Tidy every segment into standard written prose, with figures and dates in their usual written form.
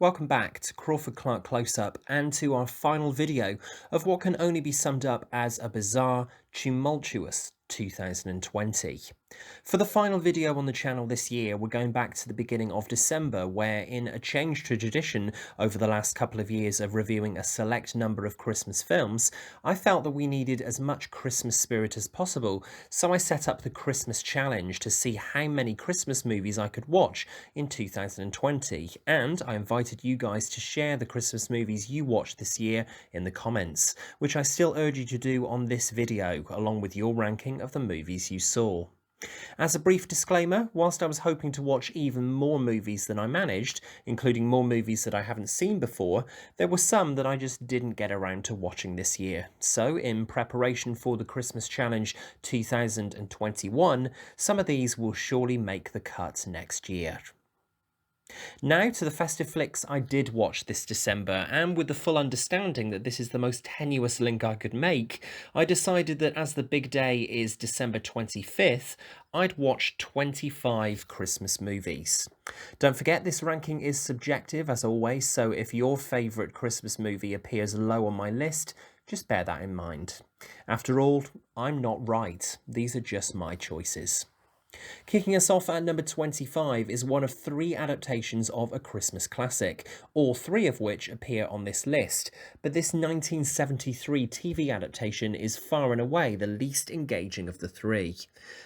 Welcome back to Crawford-Clark Close-Up and to our final video of what can only be summed up as a bizarre, tumultuous 2020. For the final video on the channel this year, we're going back to the beginning of December, where in a change to tradition over the last couple of years of reviewing a select number of Christmas films, I felt that we needed as much Christmas spirit as possible, so I set up the Christmas Challenge to see how many Christmas movies I could watch in 2020, and I invited you guys to share the Christmas movies you watched this year in the comments, which I still urge you to do on this video, along with your ranking of the movies you saw. As a brief disclaimer, whilst I was hoping to watch even more movies than I managed, including more movies that I haven't seen before, there were some that I just didn't get around to watching this year. So, in preparation for the Christmas Challenge 2021, some of these will surely make the cut next year. Now to the festive flicks I did watch this December, and with the full understanding that this is the most tenuous link I could make, I decided that as the big day is December 25th, I'd watch 25 Christmas movies. Don't forget, this ranking is subjective as always, so if your favourite Christmas movie appears low on my list, just bear that in mind. After all, I'm not right, these are just my choices. Kicking us off at number 25 is one of three adaptations of a Christmas classic, all three of which appear on this list, but this 1973 TV adaptation is far and away the least engaging of the three.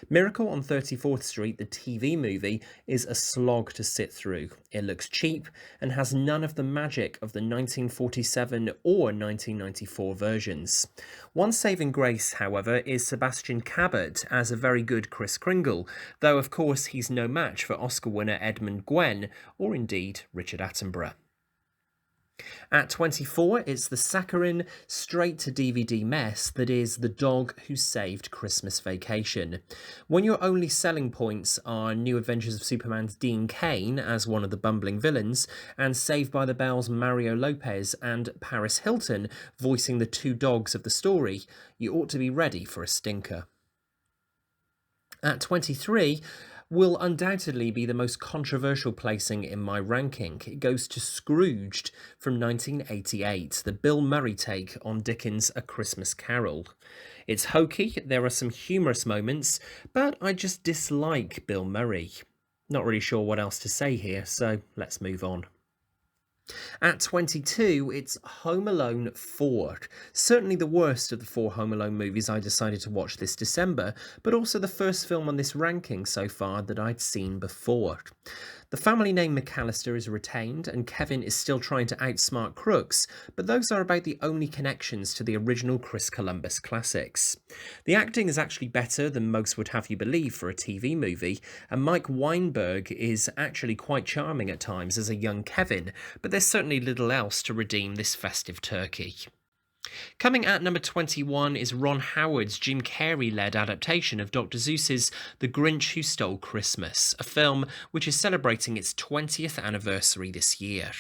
Miracle on 34th Street, the TV movie, is a slog to sit through. It looks cheap and has none of the magic of the 1947 or 1994 versions. One saving grace, however, is Sebastian Cabot as a very good Kris Kringle, though of course he's no match for Oscar winner Edmund Gwenn, or indeed Richard Attenborough. At 24, it's the saccharine, straight-to-DVD mess that is The Dog Who Saved Christmas Vacation. When your only selling points are New Adventures of Superman's Dean Cain as one of the bumbling villains, and Saved by the Bell's Mario Lopez and Paris Hilton voicing the two dogs of the story, you ought to be ready for a stinker. At 23, will undoubtedly be the most controversial placing in my ranking. It goes to Scrooged from 1988, the Bill Murray take on Dickens' A Christmas Carol. It's hokey, there are some humorous moments, but I just dislike Bill Murray. Not really sure what else to say here, so let's move on. At 22, it's Home Alone 4. Certainly the worst of the four Home Alone movies I decided to watch this December, but also the first film on this ranking so far that I'd seen before. The family name McAllister is retained, and Kevin is still trying to outsmart Crooks, but those are about the only connections to the original Chris Columbus classics. The acting is actually better than most would have you believe for a TV movie, and Mike Weinberg is actually quite charming at times as a young Kevin, but there's certainly little else to redeem this festive turkey. Coming at number 21 is Ron Howard's Jim Carrey-led adaptation of Dr. Seuss's The Grinch Who Stole Christmas, a film which is celebrating its 20th anniversary this year.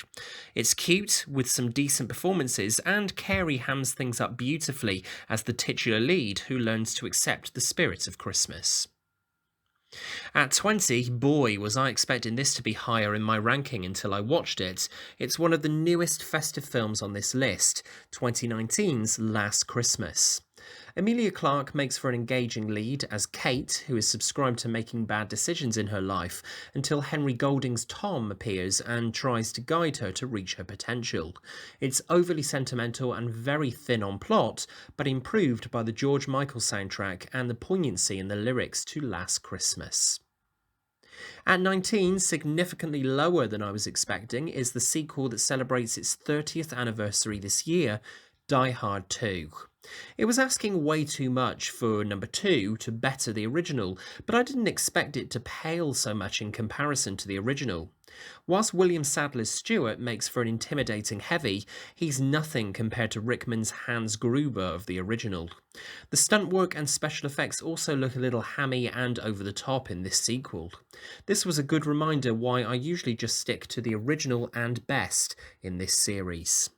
It's cute, with some decent performances, and Carrey hams things up beautifully as the titular lead who learns to accept the spirit of Christmas. At 20, boy, was I expecting this to be higher in my ranking until I watched it. It's one of the newest festive films on this list, 2019's Last Christmas. Emilia Clarke makes for an engaging lead as Kate, who is subscribed to making bad decisions in her life, until Henry Golding's Tom appears and tries to guide her to reach her potential. It's overly sentimental and very thin on plot, but improved by the George Michael soundtrack and the poignancy in the lyrics to Last Christmas. At 19, significantly lower than I was expecting, is the sequel that celebrates its 30th anniversary this year, Die Hard 2. It was asking way too much for number 2 to better the original, but I didn't expect it to pale so much in comparison to the original. Whilst William Sadler's Stewart makes for an intimidating heavy, he's nothing compared to Rickman's Hans Gruber of the original. The stunt work and special effects also look a little hammy and over the top in this sequel. This was a good reminder why I usually just stick to the original and best in this series.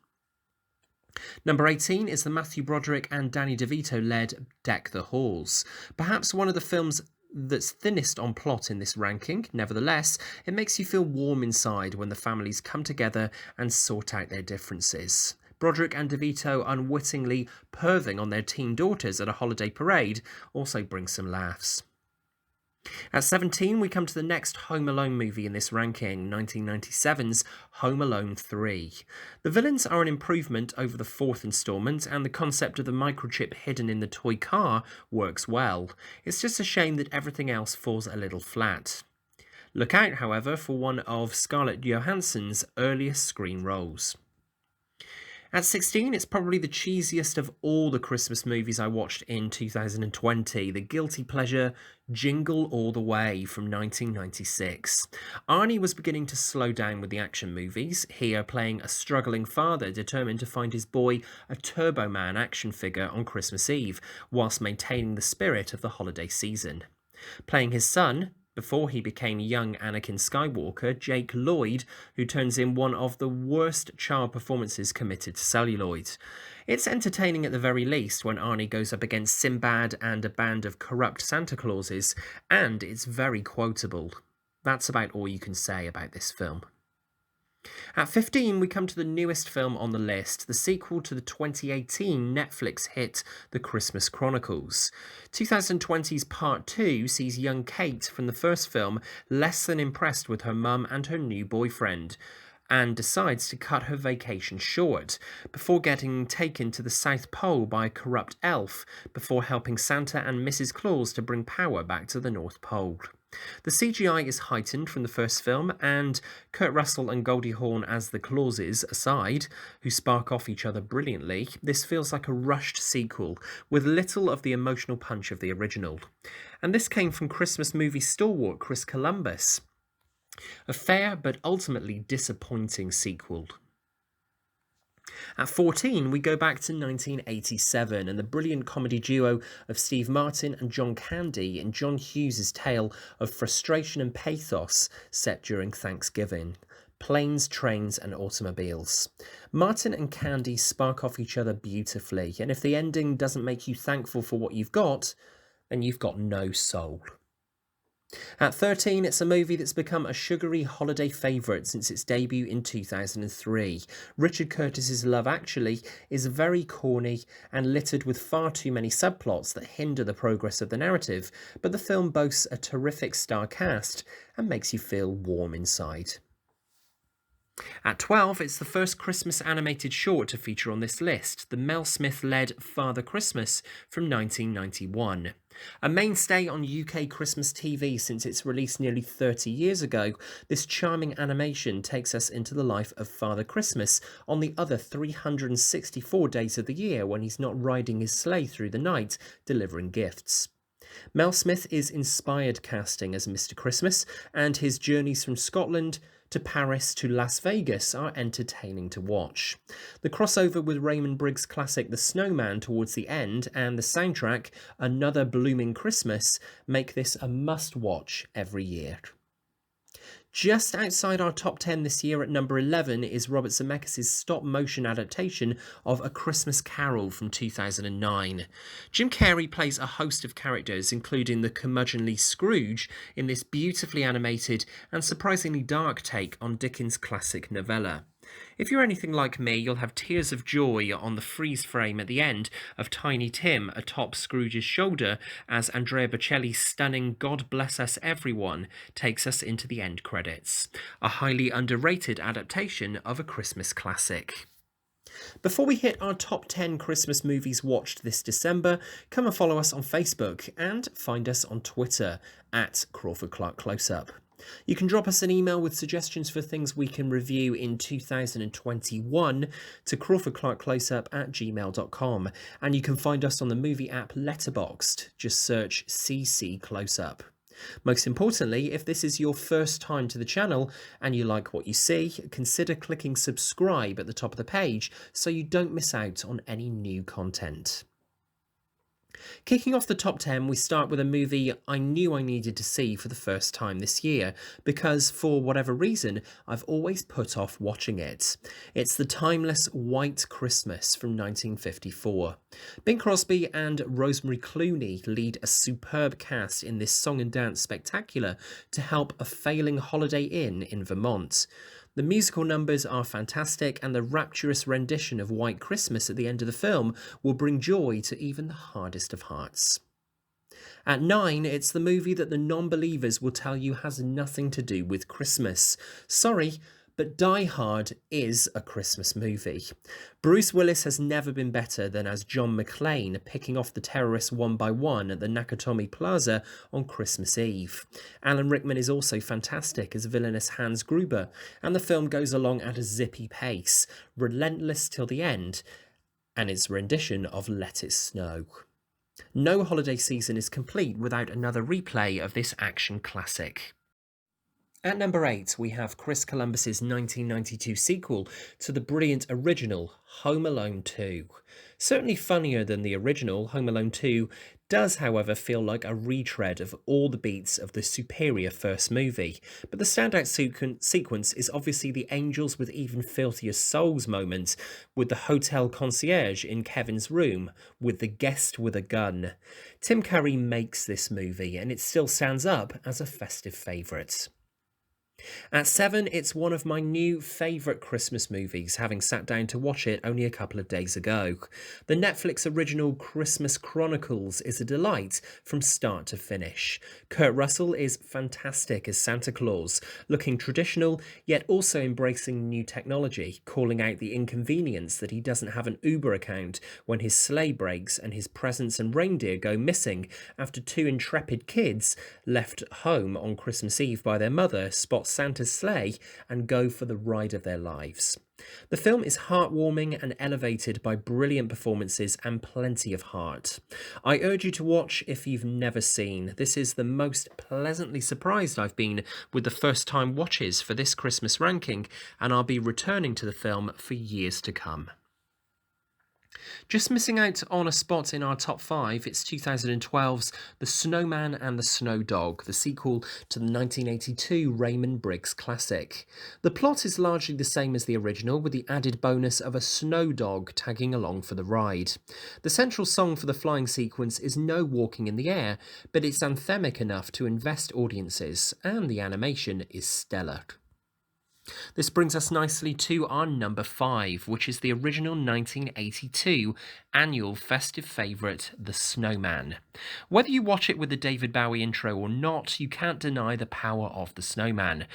Number 18 is the Matthew Broderick and Danny DeVito-led Deck the Halls, perhaps one of the film's that's thinnest on plot in this ranking. Nevertheless, it makes you feel warm inside when the families come together and sort out their differences. Broderick and DeVito unwittingly perving on their teen daughters at a holiday parade also brings some laughs. At 17, we come to the next Home Alone movie in this ranking, 1997's Home Alone 3. The villains are an improvement over the fourth instalment, and the concept of the microchip hidden in the toy car works well. It's just a shame that everything else falls a little flat. Look out, however, for one of Scarlett Johansson's earliest screen roles. At 16, it's probably the cheesiest of all the Christmas movies I watched in 2020, the guilty pleasure Jingle All the Way from 1996. Arnie was beginning to slow down with the action movies, here playing a struggling father determined to find his boy a Turbo Man action figure on Christmas Eve, whilst maintaining the spirit of the holiday season. Playing his son, before he became young Anakin Skywalker, Jake Lloyd, who turns in one of the worst child performances committed to celluloid. It's entertaining at the very least when Arnie goes up against Sinbad and a band of corrupt Santa Clauses, and it's very quotable. That's about all you can say about this film. At 15, we come to the newest film on the list, the sequel to the 2018 Netflix hit The Christmas Chronicles. 2020's Part 2 sees young Kate from the first film less than impressed with her mum and her new boyfriend, and decides to cut her vacation short, before getting taken to the South Pole by a corrupt elf, before helping Santa and Mrs. Claus to bring power back to the North Pole. The CGI is heightened from the first film, and Kurt Russell and Goldie Hawn as the Clauses aside, who spark off each other brilliantly, this feels like a rushed sequel, with little of the emotional punch of the original. And this came from Christmas movie stalwart Chris Columbus. A fair but ultimately disappointing sequel. At 14, we go back to 1987 and the brilliant comedy duo of Steve Martin and John Candy in John Hughes' tale of frustration and pathos set during Thanksgiving. Planes, Trains and Automobiles. Martin and Candy spark off each other beautifully, and if the ending doesn't make you thankful for what you've got, then you've got no soul. At 13, it's a movie that's become a sugary holiday favourite since its debut in 2003. Richard Curtis's Love Actually is very corny and littered with far too many subplots that hinder the progress of the narrative, but the film boasts a terrific star cast and makes you feel warm inside. At 12, it's the first Christmas animated short to feature on this list, the Mel Smith-led Father Christmas from 1991. A mainstay on UK Christmas TV since its release nearly 30 years ago, this charming animation takes us into the life of Father Christmas on the other 364 days of the year when he's not riding his sleigh through the night delivering gifts. Mel Smith is inspired casting as Mr. Christmas, and his journeys from Scotland to Paris to Las Vegas are entertaining to watch. The crossover with Raymond Briggs' classic The Snowman towards the end and the soundtrack Another Blooming Christmas make this a must-watch every year. Just outside our top 10 this year at number 11 is Robert Zemeckis' stop-motion adaptation of A Christmas Carol from 2009. Jim Carrey plays a host of characters, including the curmudgeonly Scrooge, in this beautifully animated and surprisingly dark take on Dickens' classic novella. If you're anything like me, you'll have tears of joy on the freeze frame at the end of Tiny Tim atop Scrooge's shoulder as Andrea Bocelli's stunning God Bless Us Everyone takes us into the end credits. A highly underrated adaptation of a Christmas classic. Before we hit our top 10 Christmas movies watched this December, come and follow us on Facebook and find us on Twitter at Crawford-Clark Close-Up. You can drop us an email with suggestions for things we can review in 2021 to crawfordclarkcloseup@gmail.com, and you can find us on the movie app Letterboxd. Just search CC Close-Up. Most importantly, if this is your first time to the channel and you like what you see, consider clicking subscribe at the top of the page so you don't miss out on any new content. Kicking off the top 10, we start with a movie I knew I needed to see for the first time this year, because for whatever reason, I've always put off watching it. It's the timeless White Christmas from 1954. Bing Crosby and Rosemary Clooney lead a superb cast in this song and dance spectacular to help a failing Holiday Inn in Vermont. The musical numbers are fantastic, and the rapturous rendition of White Christmas at the end of the film will bring joy to even the hardest of hearts. At 9, it's the movie that the non-believers will tell you has nothing to do with Christmas. Sorry, but Die Hard is a Christmas movie. Bruce Willis has never been better than as John McClane, picking off the terrorists one by one at the Nakatomi Plaza on Christmas Eve. Alan Rickman is also fantastic as villainous Hans Gruber, and the film goes along at a zippy pace, relentless till the end, and its rendition of Let It Snow. No holiday season is complete without another replay of this action classic. At number 8, we have Chris Columbus's 1992 sequel to the brilliant original Home Alone 2. Certainly funnier than the original, Home Alone 2 does, however, feel like a retread of all the beats of the superior first movie. But the standout sequence is obviously the Angels with Even Filthier Souls moment, with the hotel concierge in Kevin's room with the guest with a gun. Tim Curry makes this movie, and it still stands up as a festive favourite. At 7, it's one of my new favourite Christmas movies, having sat down to watch it only a couple of days ago. The Netflix original Christmas Chronicles is a delight from start to finish. Kurt Russell is fantastic as Santa Claus, looking traditional yet also embracing new technology, calling out the inconvenience that he doesn't have an Uber account when his sleigh breaks and his presents and reindeer go missing after 2 intrepid kids left home on Christmas Eve by their mother spot Santa's sleigh and go for the ride of their lives. The film is heartwarming and elevated by brilliant performances and plenty of heart. I urge you to watch if you've never seen. This is the most pleasantly surprised I've been with the first time watches for this Christmas ranking, and I'll be returning to the film for years to come. Just missing out on a spot in our top 5, it's 2012's The Snowman and The Snowdog, the sequel to the 1982 Raymond Briggs classic. The plot is largely the same as the original, with the added bonus of a snow dog tagging along for the ride. The central song for the flying sequence is No Walking in the Air, but it's anthemic enough to invest audiences, and the animation is stellar. This brings us nicely to our number 5, which is the original 1982 annual festive favourite, The Snowman. Whether you watch it with the David Bowie intro or not, you can't deny the power of The Snowman.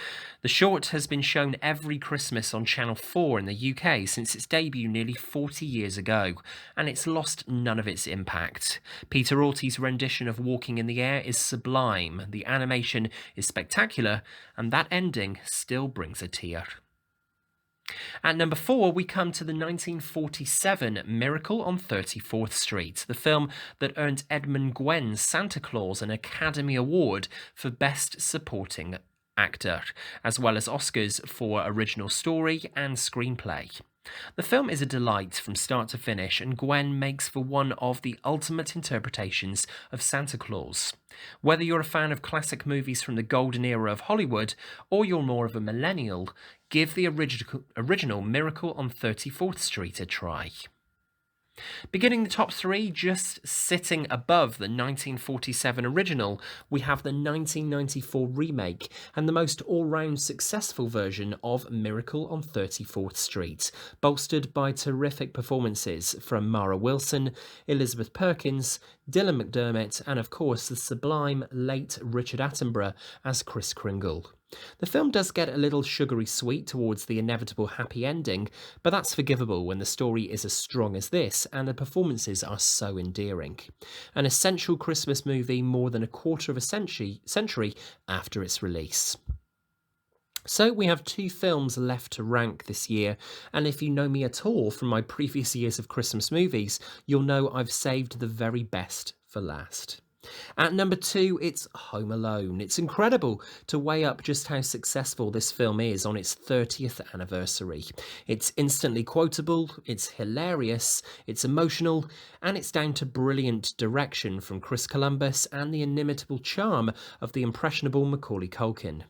The short has been shown every Christmas on Channel 4 in the UK since its debut nearly 40 years ago, and it's lost none of its impact. Peter Orty's rendition of Walking in the Air is sublime, the animation is spectacular, and that ending still brings a tear. At number 4, we come to the 1947 Miracle on 34th Street, the film that earned Edmund Gwen's Santa Claus an Academy Award for Best Supporting Actor, as well as Oscars for Original Story and Screenplay. The film is a delight from start to finish, and Gwen makes for one of the ultimate interpretations of Santa Claus. Whether you're a fan of classic movies from the golden era of Hollywood, or you're more of a millennial, give the original Miracle on 34th Street a try. Beginning the top 3, just sitting above the 1947 original, we have the 1994 remake and the most all-round successful version of Miracle on 34th Street, bolstered by terrific performances from Mara Wilson, Elizabeth Perkins, Dylan McDermott, and of course the sublime late Richard Attenborough as Kris Kringle. The film does get a little sugary sweet towards the inevitable happy ending, but that's forgivable when the story is as strong as this and the performances are so endearing. An essential Christmas movie more than a quarter of a century after its release. So we have 2 films left to rank this year, and if you know me at all from my previous years of Christmas movies, you'll know I've saved the very best for last. At number 2, it's Home Alone. It's incredible to weigh up just how successful this film is on its 30th anniversary. It's instantly quotable, it's hilarious, it's emotional, and it's down to brilliant direction from Chris Columbus and the inimitable charm of the impressionable Macaulay Culkin.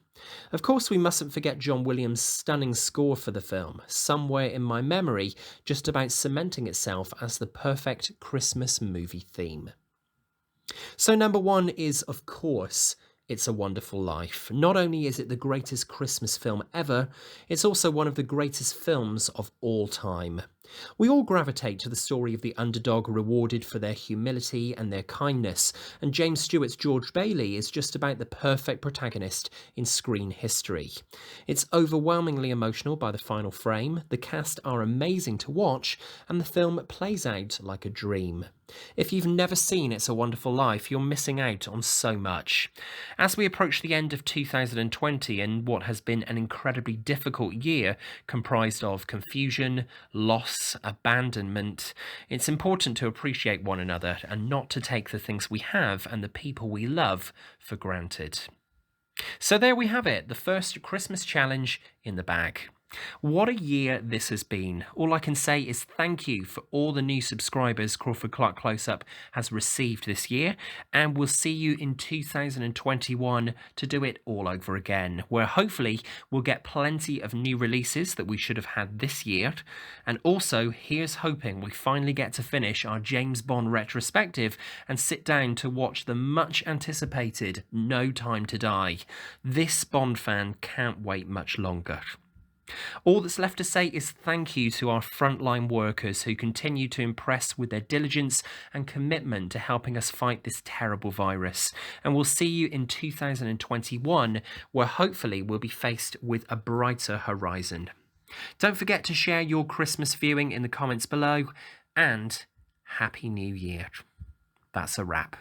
Of course, we mustn't forget John Williams' stunning score for the film, somewhere in my memory just about cementing itself as the perfect Christmas movie theme. So number 1 is, of course, It's a Wonderful Life. Not only is it the greatest Christmas film ever, it's also one of the greatest films of all time. We all gravitate to the story of the underdog rewarded for their humility and their kindness, and James Stewart's George Bailey is just about the perfect protagonist in screen history. It's overwhelmingly emotional by the final frame, the cast are amazing to watch, and the film plays out like a dream. If you've never seen It's a Wonderful Life, you're missing out on so much. As we approach the end of 2020 and what has been an incredibly difficult year comprised of confusion, loss, abandonment, it's important to appreciate one another and not to take the things we have and the people we love for granted. So there we have it, the first Christmas challenge in the bag. What a year this has been. All I can say is thank you for all the new subscribers Crawford-Clark Close-Up has received this year, and we'll see you in 2021 to do it all over again, where hopefully we'll get plenty of new releases that we should have had this year, and also here's hoping we finally get to finish our James Bond retrospective and sit down to watch the much anticipated No Time to Die. This Bond fan can't wait much longer. All that's left to say is thank you to our frontline workers who continue to impress with their diligence and commitment to helping us fight this terrible virus. And we'll see you in 2021, where hopefully we'll be faced with a brighter horizon. Don't forget to share your Christmas viewing in the comments below, and Happy New Year. That's a wrap.